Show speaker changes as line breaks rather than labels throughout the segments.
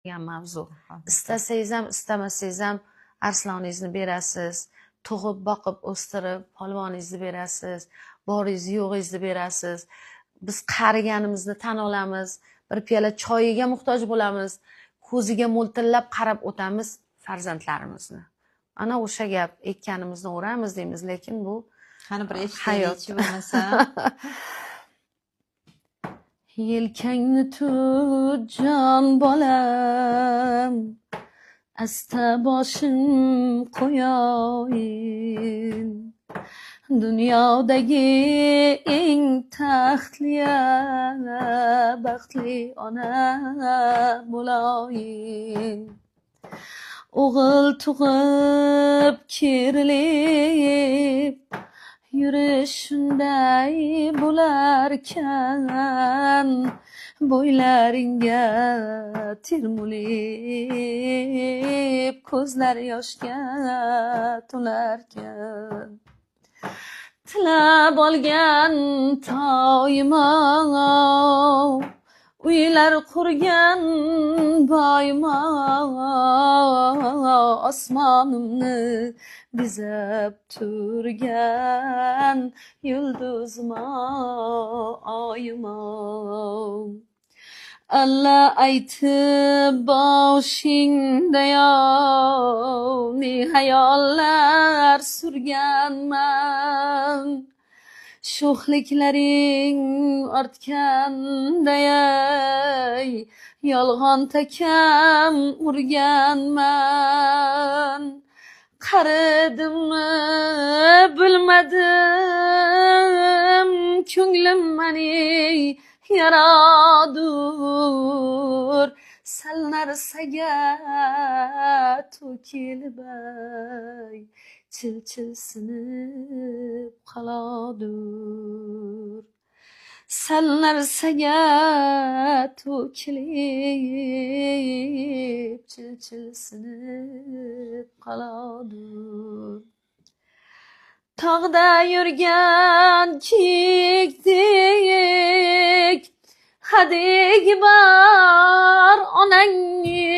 degan mavzu. Istasangiz ham, istamasangiz ham arsloningizni berasiz, tug'ib, boqib, o'stirib, polvoningizni berasiz, boringizni, yo'g'ingizni berasiz. Biz qariganimizni tan olamiz, bir piyola choyiga muhtoj bo'lamiz, ko'ziga mo'ltillab qarab o'tamiz farzandlarimizni. Ana o'sha gap, ekkanimizni o'ramiz deymiz, lekin bu
qani bir eshitaylikchi bo'lmasa.
Yelkangni tut jon bolam, asta boshim qo'yoyin, dunyodagi eng baxtli ona bo'loyin. O'g'il tug'ib kerilib, yurish shunday bo'larkan, bo'ylaringga termulib, ko'zlar yoshga to'larkan. Tilab olgan toyimo, uylar qurgan boyimo, osmonimni bezab turgan yulduzimo, oyimo. Alla aytib boshingda ne hayollar surganman, sho'xliklaring ortganday yolg'on takam urganman. Qaridimmi bilmadim, ko'nglim mani yaradur, sal narsaga to'kilib chil-chil sinib qoladur. Sal narsaga to'kilib chil-chil sinib qoladur. Tog'da yurgan kiyikdek hadigi bor onangni,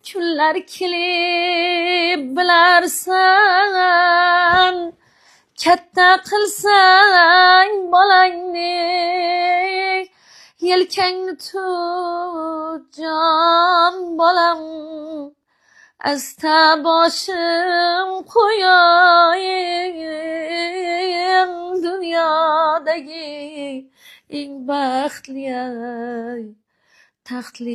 kunlar kelib bilarsan, katta qilsang bolangni. Yelkangni tut jon bolam, asta boshim qo'yoyin, dunyodagi eng baxtli taxtli